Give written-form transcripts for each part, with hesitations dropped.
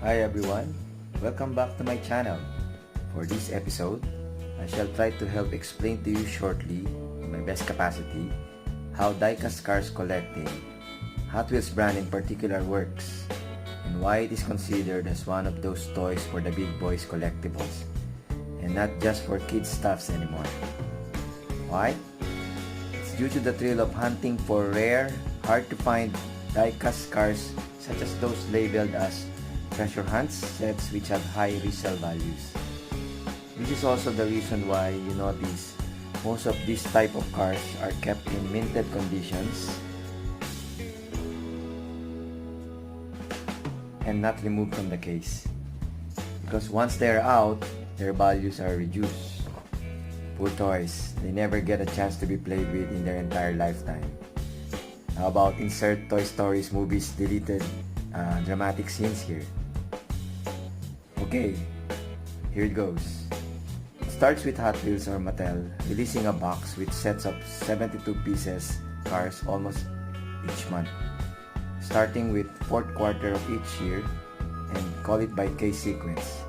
Hi everyone, welcome back to my channel. For this episode, I shall try to help explain to you shortly, in my best capacity, how die-cast cars collecting, Hot Wheels brand in particular works, and why it is considered as one of those toys for the big boys collectibles, and not just for kids stuffs anymore. Why? It's due to the thrill of hunting for rare, hard to find die-cast cars such as those labeled as treasure hunts sets which have high resell values. This is also the reason why you notice most of these type of cars are kept in minted conditions and not removed from the case. Because once they are out, their values are reduced. Poor toys, they never get a chance to be played with in their entire lifetime. How about insert ToyStory's movies deleted dramatic scenes here? Okay, here it goes. It starts with Hot Wheels or Mattel releasing a box with sets of 72 pieces cars almost each month, starting with fourth quarter of each year and call it by case sequence.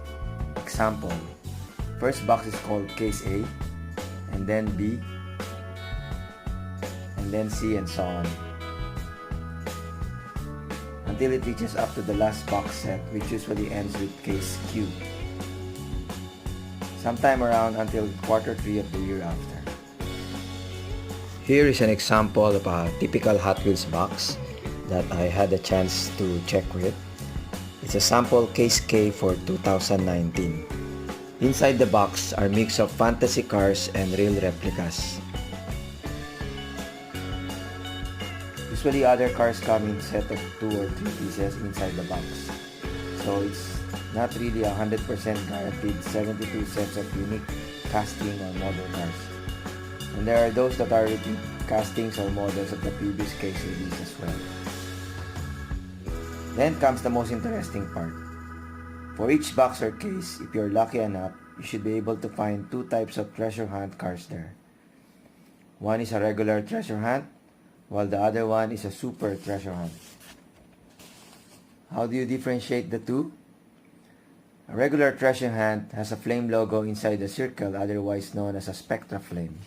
Example, first box is called case A, and then B, and then C, and so on, until it reaches up to the last box set, which usually ends with case Q, sometime around until quarter 3 of the year after. Here is an example of a typical Hot Wheels box that I had a chance to check with. It's a sample case K for 2019. Inside the box are a mix of fantasy cars and real replicas. Usually other cars come in set of 2 or 3 pieces inside the box. So it's not really 100% guaranteed 72 sets of unique casting or model cars. And there are those that are repeat castings or models of the previous case release as well. Then comes the most interesting part. For each box or case, if you're lucky enough, you should be able to find 2 types of treasure hunt cars there. One is a regular treasure hunt, while the other one is a super treasure hunt. How do you differentiate the two? A regular treasure hunt has a flame logo inside the circle, otherwise known as a spectra flame.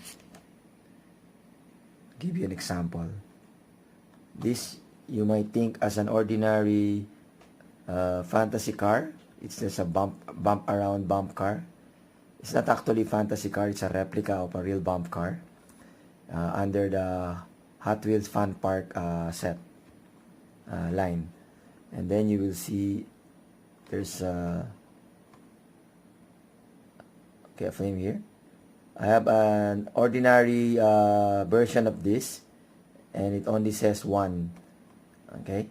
I'll give you an example. This you might think as an ordinary fantasy car. It's just a bump around bump car. It's not actually fantasy car, it's a replica of a real bump car under the Hot Wheels Fun Park set line. And then you will see there's a flame here. I have an ordinary version of this, and it only says 1. Okay,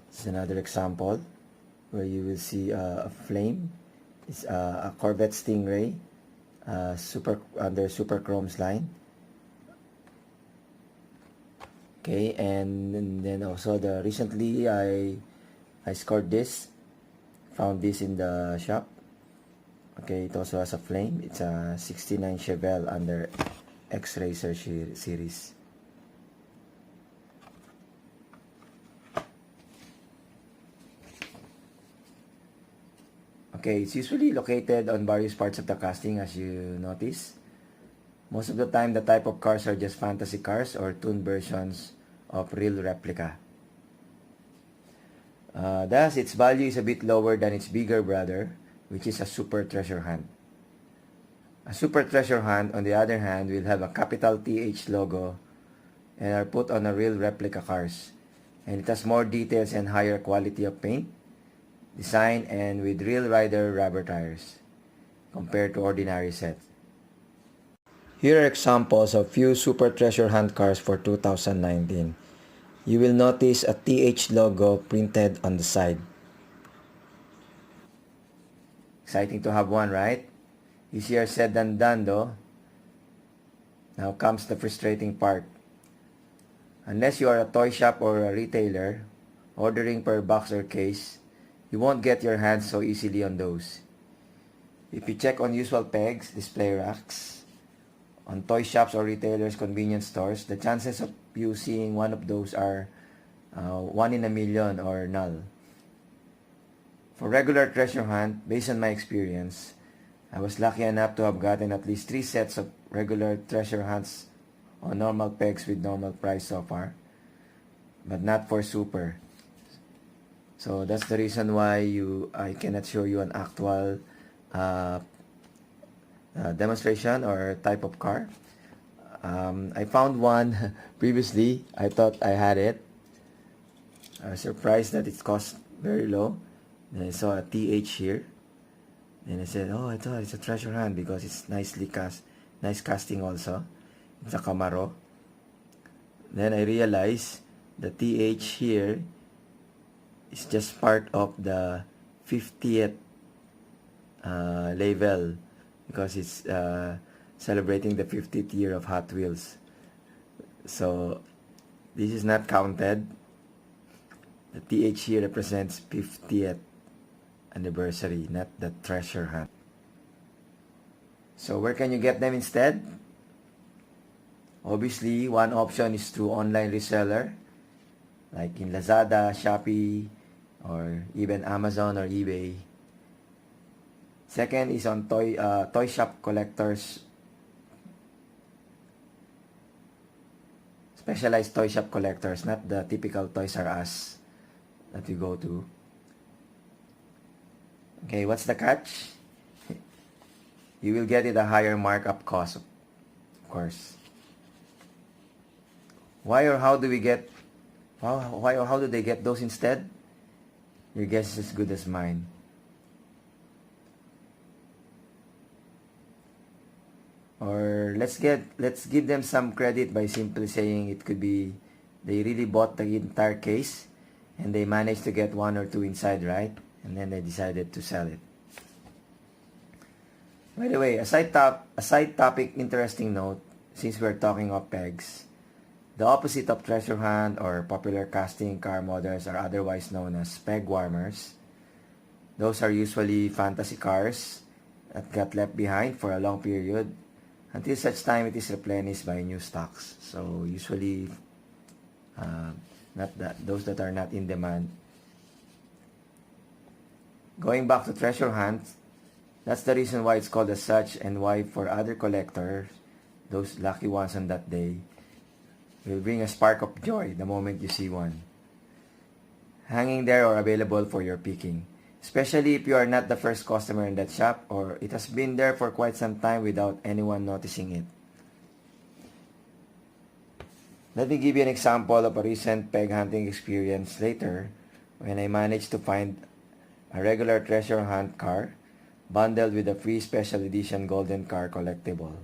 this is another example where you will see a flame. It's a Corvette Stingray under Super Chrome's line. Okay, and then also recently I scored this, found this in the shop. Okay, it also has a flame. It's a 69 Chevelle under X-Racer series. Okay, it's usually located on various parts of the casting, as you notice. Most of the time, the type of cars are just fantasy cars or tuned versions of real replica. Thus, its value is a bit lower than its bigger brother, which is a super treasure hunt. A super treasure hunt, on the other hand, will have a capital TH logo and are put on a real replica cars. And it has more details and higher quality of paint, design, and with real rider rubber tires compared to ordinary sets. Here are examples of few super treasure hunt cars for 2019. You will notice a TH logo printed on the side. Exciting to have one, right? Easier said than done though. Now comes the frustrating part. Unless you are a toy shop or a retailer, ordering per box or case, you won't get your hands so easily on those. If you check on usual pegs, display racks, on toy shops or retailers' convenience stores, the chances of you seeing one of those are one in a million or null. For regular treasure hunt, based on my experience, I was lucky enough to have gotten at least 3 sets of regular treasure hunts on normal pegs with normal price so far, but not for super. So that's the reason why I cannot show you an actual demonstration or type of car. I found one previously. I thought I had it. I was surprised that it cost very low. Then I saw a TH here. Then I said, oh, I thought it's a treasure hunt because it's nicely cast, nice casting also. It's a Camaro. Then I realized the TH here is just part of the 50th label because it's celebrating the 50th year of Hot Wheels. So this is not counted. The TH here represents 50th anniversary, not the treasure hunt. So where can you get them instead? Obviously, one option is through online reseller, like in Lazada, Shopee, or even Amazon or eBay. Second is on toy shop collectors, specialized toy shop collectors, not the typical Toys R Us that we go to. Okay, what's the catch? You will get it a higher markup cost, of course. Why or how do we get? Why or how do they get those instead? Your guess is as good as mine. Or let's give them some credit by simply saying it could be they really bought the entire case and they managed to get 1 or 2 inside, right? And then they decided to sell it. By the way, a side topic interesting note, since we're talking of pegs, the opposite of treasure hunt or popular casting car models are otherwise known as peg warmers. Those are usually fantasy cars that got left behind for a long period until such time it is replenished by new stocks. So usually those that are not in demand. Going back to treasure hunt, that's the reason why it's called as such, and why for other collectors, those lucky ones on that day, will bring a spark of joy the moment you see one hanging there or available for your picking, especially if you are not the first customer in that shop or it has been there for quite some time without anyone noticing it. Let me give you an example of a recent peg hunting experience later when I managed to find a regular treasure hunt car bundled with a free special edition golden car collectible.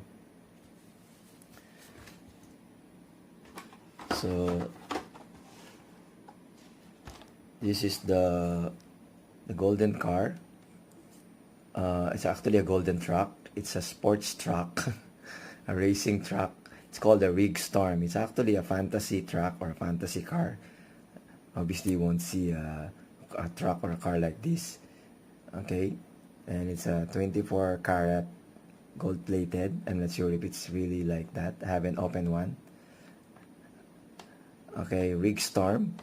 So this is the golden car. It's actually a golden truck. It's a sports truck, a racing truck. It's called a Rig Storm. It's actually a fantasy truck or a fantasy car. Obviously, you won't see a truck or a car like this. Okay, and it's a 24 karat gold plated. I'm not sure if it's really like that. I haven't opened one. Okay, Rig Storm.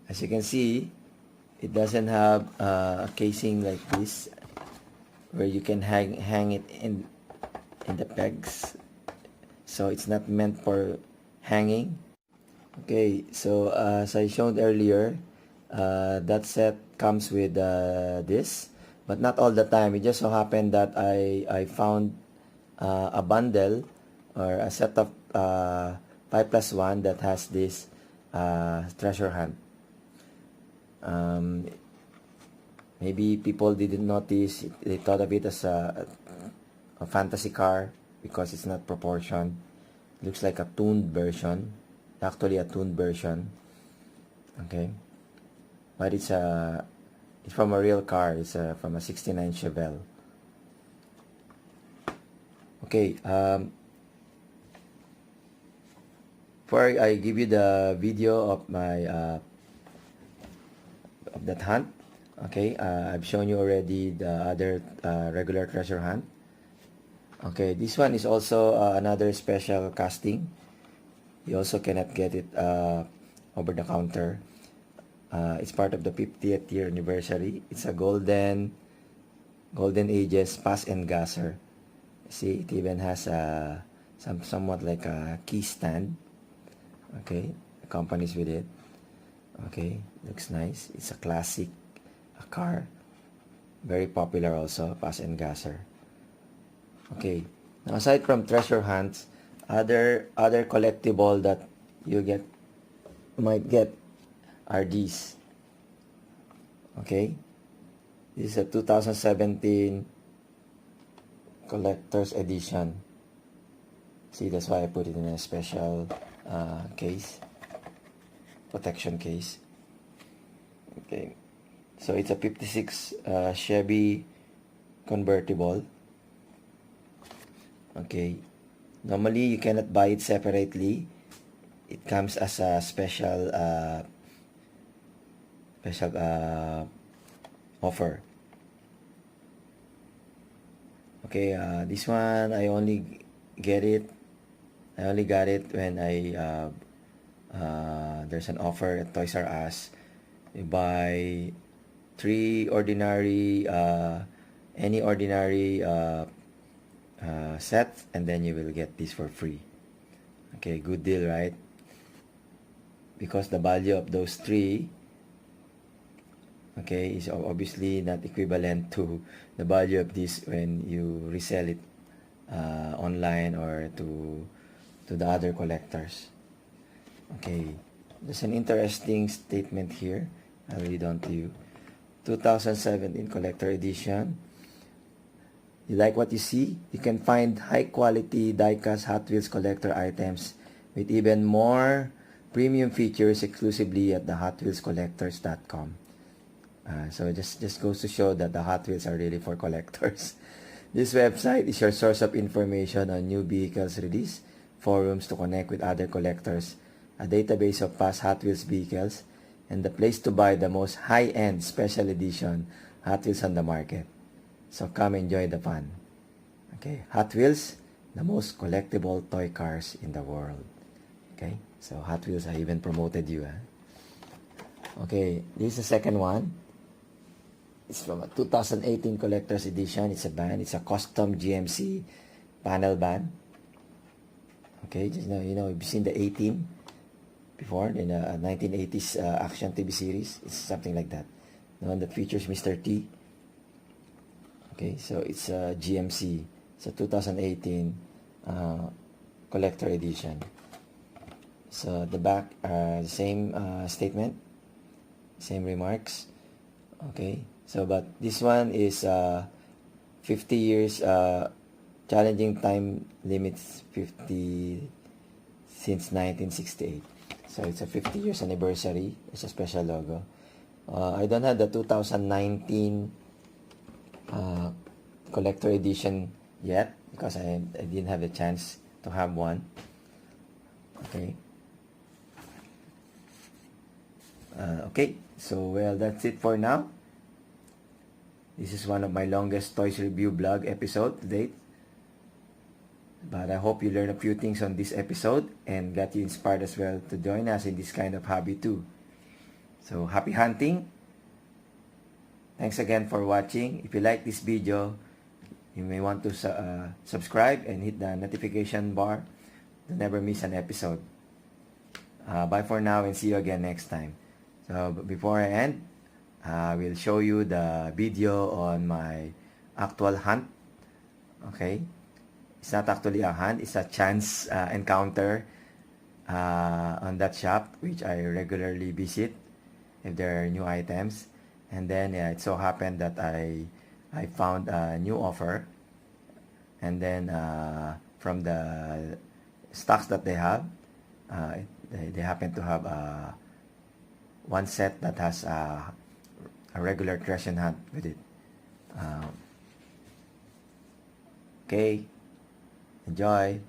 As you can see, it doesn't have a casing like this where you can hang it in the pegs. So it's not meant for hanging. Okay, so as I showed earlier, that set comes with this, but not all the time. It just so happened that I found a bundle or a set of 5+1 that has this treasure hunt. Maybe people didn't notice. They thought of it as a fantasy car because it's not proportioned. Looks like a tuned version. Actually a tuned version. Okay, but it's from a real car. It's from a 69 Chevelle. Okay, before I give you the video of my of that hunt, okay, I've shown you already the other regular treasure hunt. Okay, this one is also another special casting. You also cannot get it over the counter. It's part of the 50th year anniversary. It's a golden ages pass and gasser. See, it even has somewhat like a key stand. Okay, accompanies with it. Okay, looks nice. It's a classic car. Very popular also, pass and gasser. Okay, now aside from treasure hunts, other collectible that you might get are these. Okay, this is a 2017 collector's edition. See, that's why I put it in a special case, protection case. Okay, so it's a 56 Chevy convertible. Okay, normally you cannot buy it separately. It comes as a special offer. Okay, this one I only got it when there's an offer at Toys R Us. You buy any ordinary set, and then you will get this for free. Okay, good deal, right? Because the value of those three, okay, is obviously not equivalent to the value of this when you resell it online or to the other collectors. Okay, there's an interesting statement here. I'll read on to you. 2017 collector edition. You like what you see? You can find high quality die-cast Hot Wheels collector items with even more premium features exclusively at the HotWheelsCollectors.com. So just goes to show that the Hot Wheels are really for collectors. This website is your source of information on new vehicles release, forums to connect with other collectors, a database of past Hot Wheels vehicles, and the place to buy the most high-end special edition Hot Wheels on the market. So come enjoy the fun. Okay, Hot Wheels, the most collectible toy cars in the world. Okay, so Hot Wheels, I even promoted you. Okay, this is the second one. It's from a 2018 collector's edition. It's a band. It's a custom GMC panel band. Okay, just you know, you've seen the A-Team before in a 1980s action TV series. It's something like that. The one that features Mr. T. Okay, so it's a GMC. It's a 2018 collector edition. So the back, same statement, same remarks. Okay, so but this one is 50 years challenging time limits, 50 since 1968. So it's a 50 years anniversary. It's a special logo. I don't have the 2019 collector edition yet because I didn't have the chance to have one. Okay. Okay, so well, that's it for now. This is one of my longest toys review blog episode to date. But I hope you learned a few things on this episode and got you inspired as well to join us in this kind of hobby too. So happy hunting. Thanks again for watching. If you like this video, you may want to subscribe and hit the notification bar to never miss an episode. Bye for now and see you again next time. So before I end, I will show you the video on my actual hunt. Okay, it's not actually a hunt, it's a chance encounter on that shop which I regularly visit if there are new items. And then it so happened that I found a new offer, and then from the stocks that they have, they happen to have one set that has a regular treasure hunt with it. Okay, enjoy.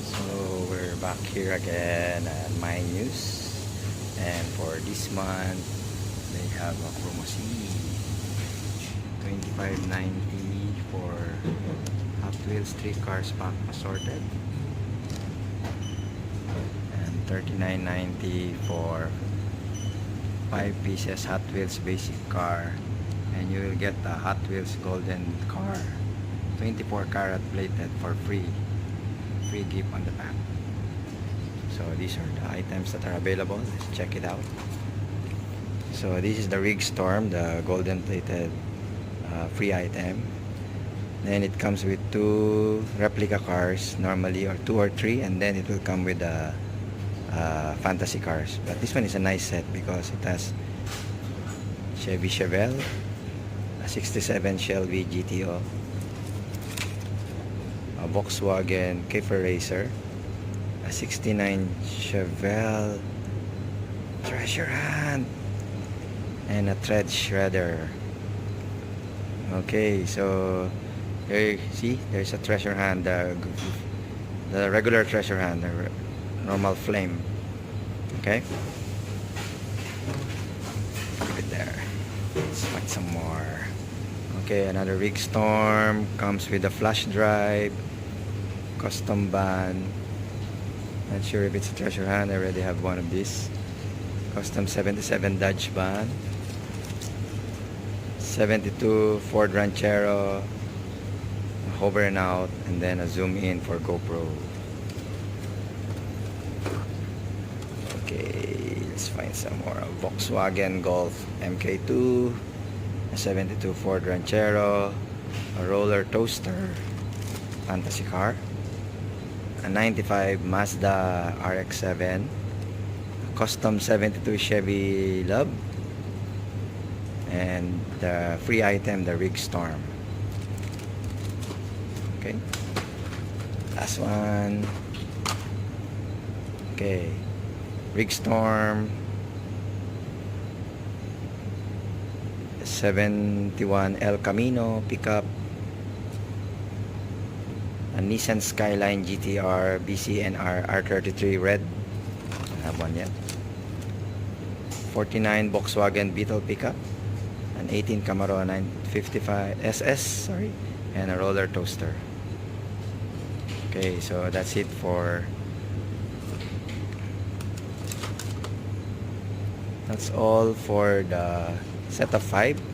So we're back here again at My News, and for this month they have a promotion, $25.90 for Hot Wheels 3 cars pack assorted. $39.90 for 5 pieces Hot Wheels basic car, and you will get a Hot Wheels golden car, 24 karat plated, for free gift on the back. So these are the items that are available. Let's check it out. So this is the Rig Storm, the golden plated free item. Then it comes with 2 replica cars normally, or 2 or 3, and then it will come with the fantasy cars. But this one is a nice set because it has Chevy Chevelle, a 67 Shelby GTO, a Volkswagen Käfer Racer, a 69 Chevelle Treasure Hunt, and a Thread Shredder. Okay, so here, see, there's a Treasure Hunt, the regular Treasure Hunt, the normal flame. Okay, keep it there. Let's find some more. Okay, another Rig Storm comes with a flash drive, custom van. Not sure if it's a Treasure Hunt. I already have one of these. Custom 77 Dodge van, 72 Ford Ranchero, hover and out, and then a zoom in for GoPro. Okay, let's find some more. A Volkswagen Golf MK2, a 72 Ford Ranchero, a roller toaster fantasy car, a 95 Mazda RX-7, a custom 72 Chevy Love, and the free item, the Rig Storm. Okay, last one. Okay, Rig Storm, 71 El Camino pickup, a Nissan Skyline GTR BCNR R33 red. I have one yet. 49 Volkswagen Beetle pickup, an 18 Camaro 955 SS, sorry, and a roller toaster. Okay, so that's it for that's all for the set of 5.